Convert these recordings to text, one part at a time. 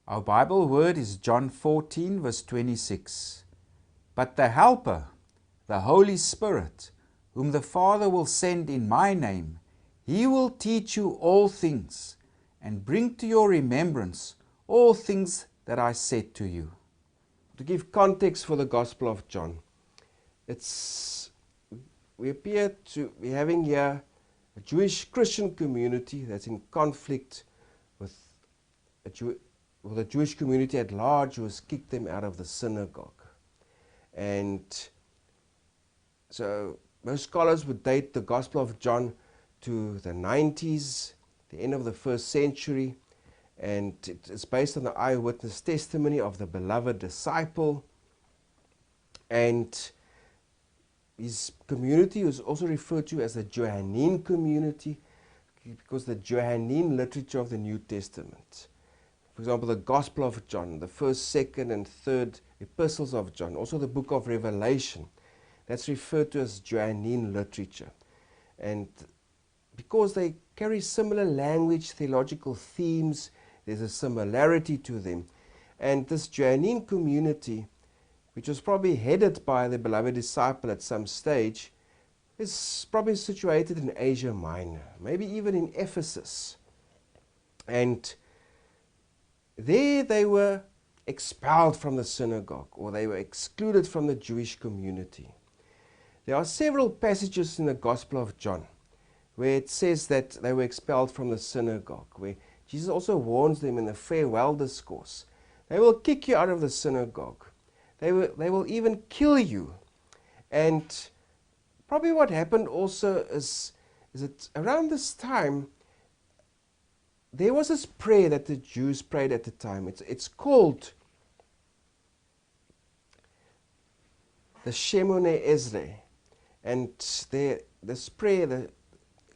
Our Bible word is John 14 verse 26. But the Helper, the Holy Spirit, whom the Father will send in my name, he will teach you all things and bring to your remembrance all things that I said to you. To give context for the Gospel of John, we appear to be having here a Jewish Christian community that's in conflict with the Jewish community at large, who has kicked them out of the synagogue. And so most scholars would date the Gospel of John to the 90s, the end of the 1st century, and it's based on the eyewitness testimony of the beloved disciple. And his community was also referred to as the Johannine community, because the Johannine literature of the New Testament. For example, the Gospel of John, the 1st, 2nd, and 3rd epistles of John, also the book of Revelation, that's referred to as Johannine literature. And because they carry similar language, theological themes, there's a similarity to them. And this Johannine community, which was probably headed by the beloved disciple at some stage, is probably situated in Asia Minor, maybe even in Ephesus. And there they were expelled from the synagogue, or they were excluded from the Jewish community. There are several passages in the Gospel of John where it says that they were expelled from the synagogue, where Jesus also warns them in the farewell discourse. They will kick you out of the synagogue. They will even kill you. And probably what happened also is that around this time, there was this prayer that the Jews prayed at the time. It's called the 𝐸𝐻𝐻𝐻. And this prayer,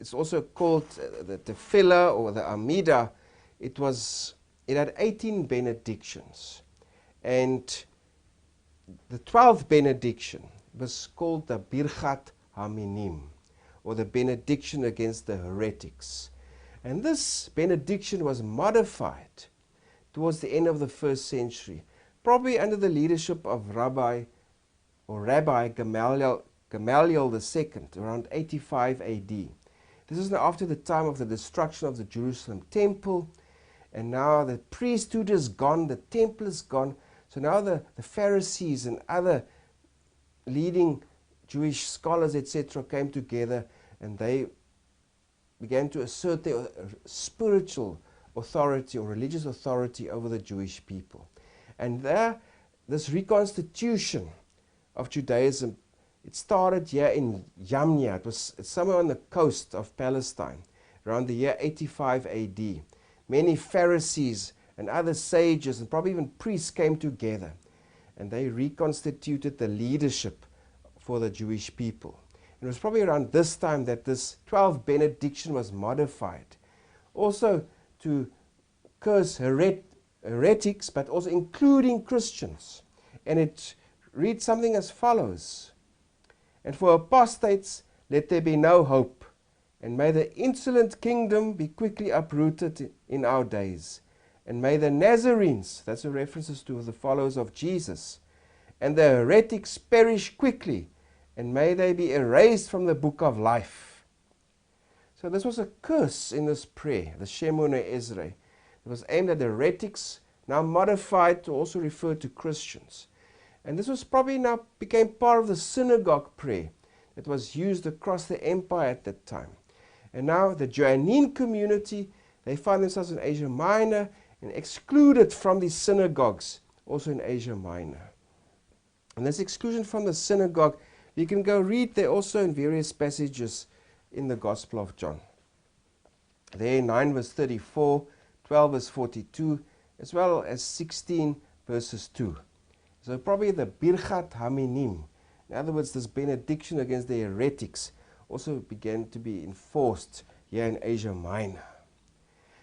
it's also called the Tefillah or the Amida. It had 18 benedictions. And the 12th benediction was called the Birchat HaMinim, or the benediction against the heretics. And this benediction was modified towards the end of the 1st century, probably under the leadership of Rabbi Gamaliel II, around 85 AD. This is now after the time of the destruction of the Jerusalem temple, and now the priesthood is gone, the temple is gone, so now the Pharisees and other leading Jewish scholars, etc., came together, and they began to assert their spiritual authority or religious authority over the Jewish people. And this reconstitution of Judaism, it started here in Yamnia. It's somewhere on the coast of Palestine, around the year 85 AD. Many Pharisees and other sages and probably even priests came together, and they reconstituted the leadership for the Jewish people. It was probably around this time that this 12th benediction was modified, also to curse heretics, but also including Christians. And it reads something as follows: "And for apostates let there be no hope, and may the insolent kingdom be quickly uprooted in our days. And may the Nazarenes," that's a references to the followers of Jesus, "and the heretics perish quickly, and may they be erased from the book of life." So this was a curse in this prayer, the 𝐸𝐻𝐻𝐻. It was aimed at heretics, now modified to also refer to Christians. And this was probably now became part of the synagogue prayer that was used across the empire at that time. And now the Johannine community, they find themselves in Asia Minor and excluded from these synagogues, also in Asia Minor. And this exclusion from the synagogue, you can go read there also in various passages in the Gospel of John. There 9 verse 34, 12 verse 42, as well as 16 verses 2. So probably the Birchat HaMinim, in other words, this benediction against the heretics, also began to be enforced here in Asia Minor.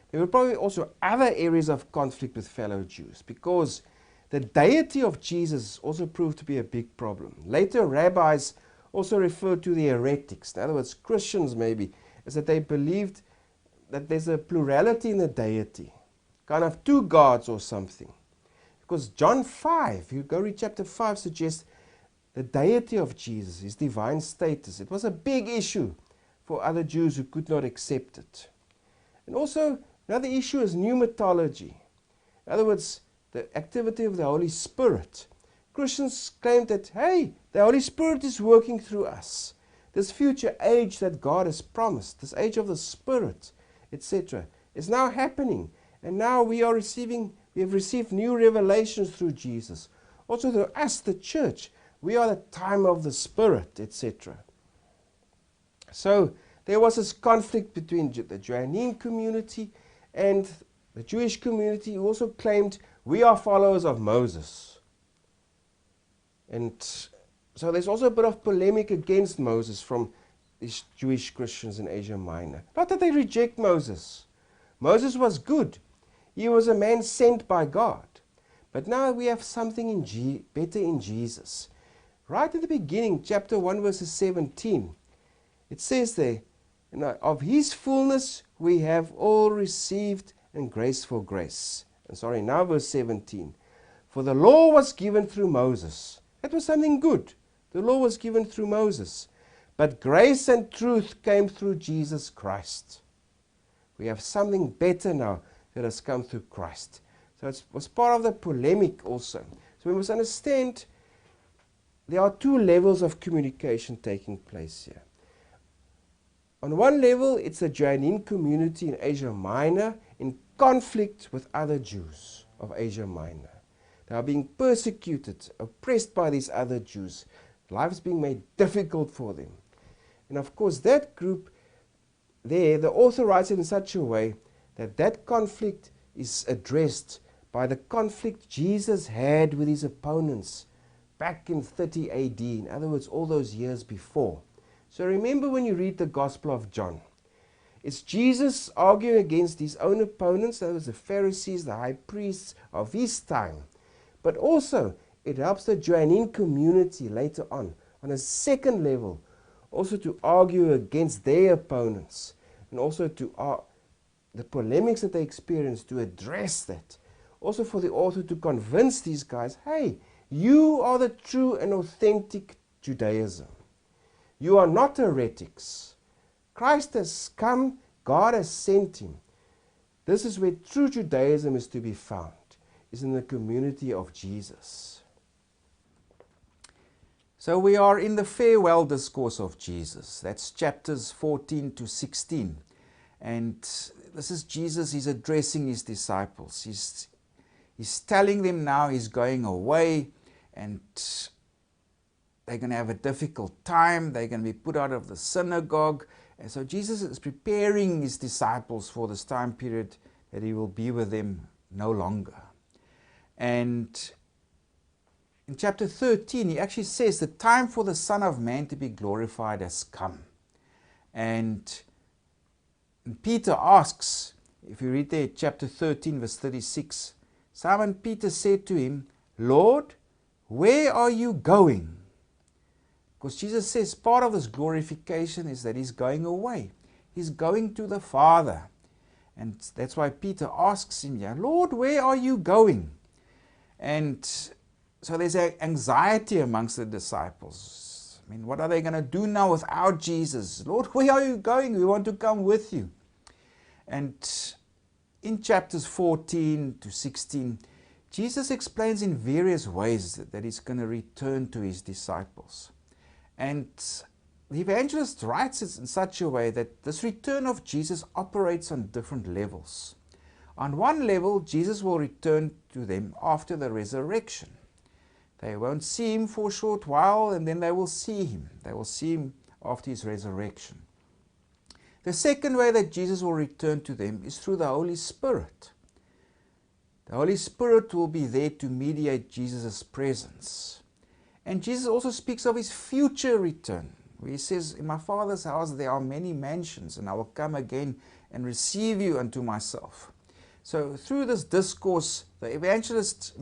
There were probably also other areas of conflict with fellow Jews, because the deity of Jesus also proved to be a big problem. Later rabbis also referred to the heretics, in other words Christians maybe, as that they believed that there's a plurality in the deity. kind of two gods or something. Because John 5, you go read chapter 5, suggests the deity of Jesus, his divine status. It was a big issue for other Jews who could not accept it. And also, another issue is pneumatology. In other words, the activity of the Holy Spirit. Christians claim that, hey, the Holy Spirit is working through us. This future age that God has promised, this age of the Spirit, etc., is now happening. And now we have received new revelations through Jesus. Also through us, the church, we are the time of the Spirit, etc. So there was this conflict between the Johannine community and the Jewish community, who also claimed we are followers of Moses. And so there's also a bit of polemic against Moses from these Jewish Christians in Asia Minor. Not that they reject Moses. Moses was good. He was a man sent by God. But now we have something better in Jesus. Right at the beginning, chapter 1, verses 17, it says there, of his fullness we have all received, and grace for grace. Now verse 17. For the law was given through Moses. That was something good. The law was given through Moses. But grace and truth came through Jesus Christ. We have something better now that has come through Christ. So it was part of the polemic also. So we must understand there are two levels of communication taking place here. On one level, it's the Johannine community in Asia Minor in conflict with other Jews of Asia Minor. They are being persecuted, oppressed by these other Jews. Life is being made difficult for them. And of course, that group there, the author writes it in such a way that that conflict is addressed by the conflict Jesus had with his opponents back in 30 AD, in other words, all those years before. So remember when you read the Gospel of John, it's Jesus arguing against his own opponents, that was the Pharisees, the high priests of his time. But also, it helps the Johannine community later on a second level, also to argue against their opponents, and also to the polemics that they experience, to address that. Also for the author to convince these guys, hey, you are the true and authentic Judaism. You are not heretics. Christ has come, God has sent him. This is where true Judaism is to be found, is in the community of Jesus. So we are in the farewell discourse of Jesus. That's chapters 14 to 16. And this is Jesus, he's addressing his disciples. He's telling them now he's going away and they're going to have a difficult time. They're going to be put out of the synagogue. And so Jesus is preparing his disciples for this time period that he will be with them no longer. And in chapter 13, he actually says the time for the Son of Man to be glorified has come. And Peter asks, if you read there, chapter 13, verse 36, Simon Peter said to him, Lord, where are you going? Because Jesus says part of this glorification is that he's going away. He's going to the Father. And that's why Peter asks him, yeah, Lord, where are you going? And so there's anxiety amongst the disciples. I mean, what are they going to do now without Jesus? Lord, where are you going? We want to come with you. And in chapters 14 to 16, Jesus explains in various ways that he's going to return to his disciples. And the evangelist writes it in such a way that this return of Jesus operates on different levels. On one level, Jesus will return to them after the resurrection. They won't see him for a short while, and then they will see him. They will see him after his resurrection. The second way that Jesus will return to them is through the Holy Spirit. The Holy Spirit will be there to mediate Jesus' presence. And Jesus also speaks of his future return, where he says, in my Father's house there are many mansions, and I will come again and receive you unto myself. So through this discourse, the evangelist,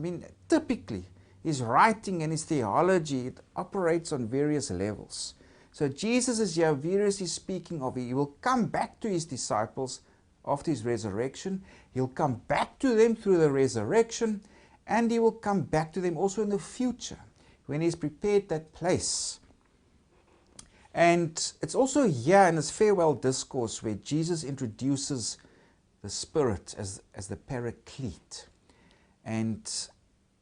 typically, his writing and his theology, it operates on various levels. So Jesus is here variously speaking of, he will come back to his disciples after his resurrection. He'll come back to them through the resurrection, and he will come back to them also in the future when he's prepared that place. And it's also here in this farewell discourse where Jesus introduces the Spirit as the Paraclete. And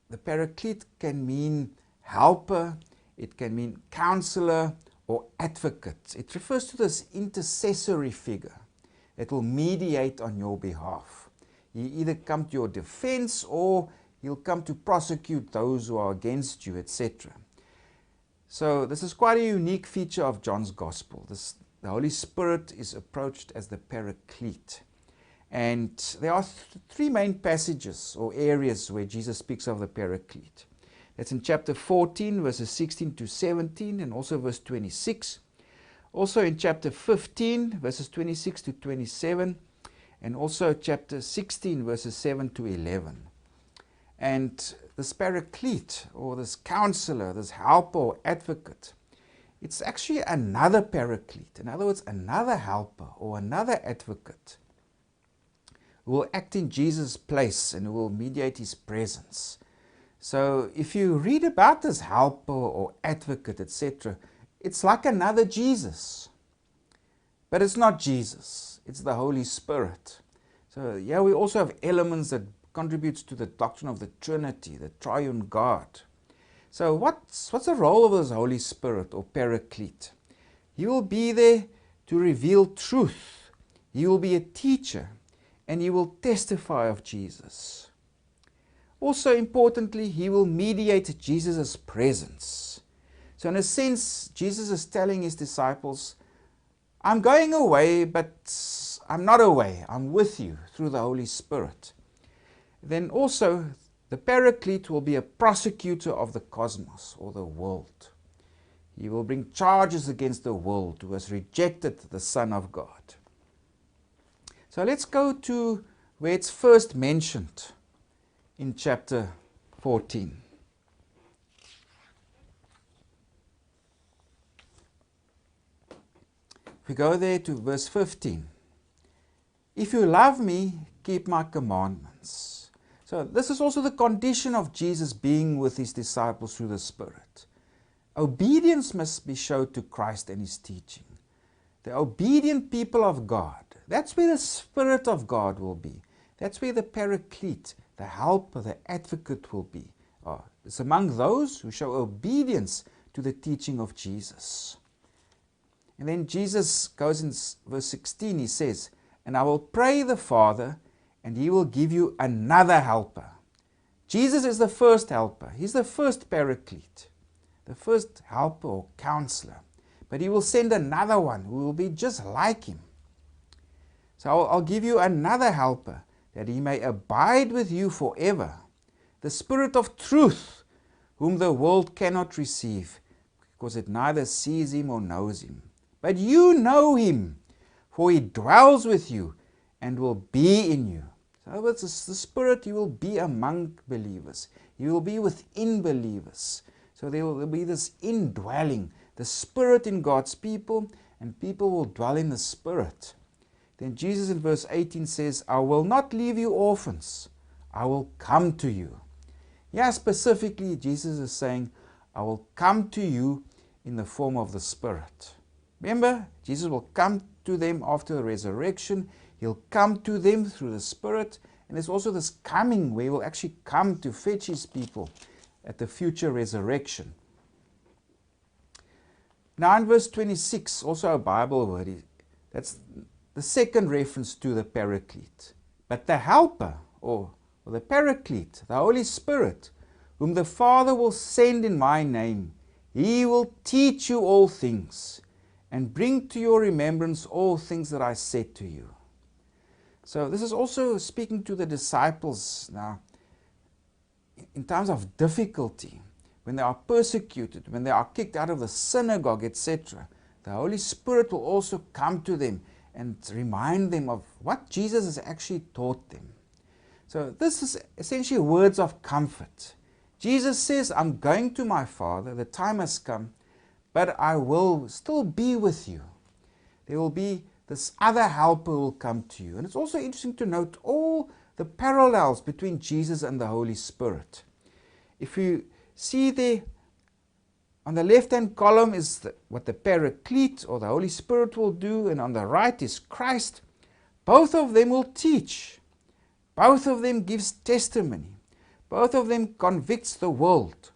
the Paraclete can mean helper, it can mean counselor or advocate. It refers to this intercessory figure that will mediate on your behalf. He either come to your defense or he'll come to prosecute those who are against you, etc. So this is quite a unique feature of John's Gospel. The Holy Spirit is approached as the Paraclete. And there are three main passages or areas where Jesus speaks of the Paraclete. That's in chapter 14, verses 16 to 17, and also verse 26. Also in chapter 15, verses 26 to 27, and also chapter 16, verses 7 to 11. And this Paraclete, or this counselor, this helper or advocate, it's actually another Paraclete. In other words, another helper or another advocate who will act in Jesus' place and who will mediate his presence. So if you read about this helper or advocate, etc., it's like another Jesus. But it's not Jesus. It's the Holy Spirit. So yeah, we also have elements that contributes to the doctrine of the Trinity, the triune God. So what's the role of this Holy Spirit or Paraclete? He will be there to reveal truth. He will be a teacher, and he will testify of Jesus. Also importantly, he will mediate Jesus' presence. So in a sense, Jesus is telling his disciples, I'm going away, but I'm not away. I'm with you through the Holy Spirit. Then also, the Paraclete will be a prosecutor of the cosmos or the world. He will bring charges against the world who has rejected the Son of God. So let's go to where it's first mentioned in chapter 14. If we go there to verse 15. If you love me, keep my commandments. So this is also the condition of Jesus being with his disciples through the Spirit. Obedience must be shown to Christ and his teaching. The obedient people of God, that's where the Spirit of God will be. That's where the Paraclete, the helper, the advocate will be. It's among those who show obedience to the teaching of Jesus. And then Jesus goes in verse 16, he says, and I will pray the Father, and he will give you another helper. Jesus is the first helper. He's the first Paraclete, the first helper or counselor. But he will send another one who will be just like him. So I'll give you another helper, that he may abide with you forever. The Spirit of truth, whom the world cannot receive, because it neither sees him or knows him. But you know him, for he dwells with you and will be in you. So in other words, the Spirit, he will be among believers. He will be within believers. So there will be this indwelling, the Spirit in God's people, and people will dwell in the Spirit. Then Jesus in verse 18 says, I will not leave you orphans. I will come to you. Yeah, specifically, Jesus is saying, I will come to you in the form of the Spirit. Remember, Jesus will come to them after the resurrection. He'll come to them through the Spirit. And there's also this coming where he will actually come to fetch his people at the future resurrection. Now in verse 26, also a Bible word, that's the second reference to the Paraclete. But the Helper, or the Paraclete, the Holy Spirit, whom the Father will send in my name, he will teach you all things, and bring to your remembrance all things that I said to you. So this is also speaking to the disciples now. In times of difficulty, when they are persecuted, when they are kicked out of the synagogue, etc., the Holy Spirit will also come to them and remind them of what Jesus has actually taught them. So this is essentially words of comfort. Jesus says, I'm going to my Father, the time has come, but I will still be with you. There will be this other helper will come to you. And it's also interesting to note all the parallels between Jesus and the Holy Spirit. If you see there, on the left-hand column is what the Paraclete or the Holy Spirit will do, and on the right is Christ. Both of them will teach. Both of them gives testimony. Both of them convicts the world.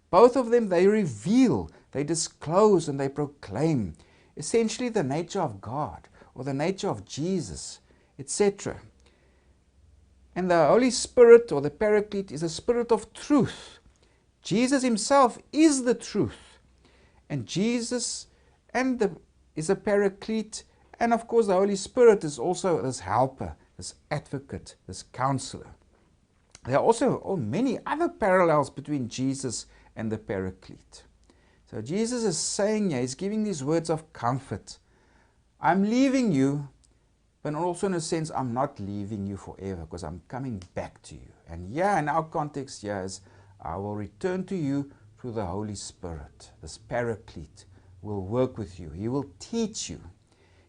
Both of them, they reveal, they disclose, and they proclaim essentially the nature of God or the nature of Jesus, etc. And the Holy Spirit or the Paraclete is a spirit of truth. Jesus himself is the truth. And Jesus is a Paraclete. And of course the Holy Spirit is also this helper, this advocate, this counselor. There are also many other parallels between Jesus and the Paraclete. So Jesus is saying here, he's giving these words of comfort. I'm leaving you, but also in a sense, I'm not leaving you forever because I'm coming back to you. And in our context here is, I will return to you through the Holy Spirit. This Paraclete will work with you. He will teach you.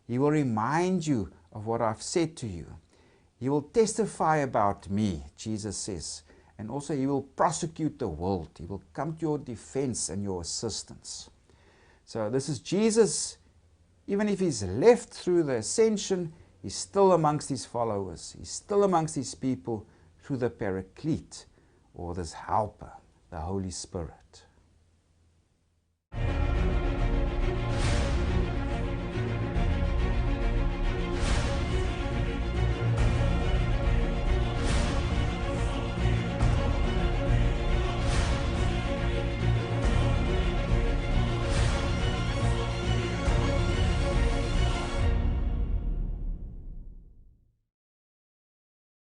He will remind you of what I've said to you. He will testify about me, Jesus says. And also he will prosecute the world. He will come to your defense and your assistance. So this is Jesus. Even if he's left through the ascension, he's still amongst his followers. He's still amongst his people through the Paraclete, or this helper, the Holy Spirit.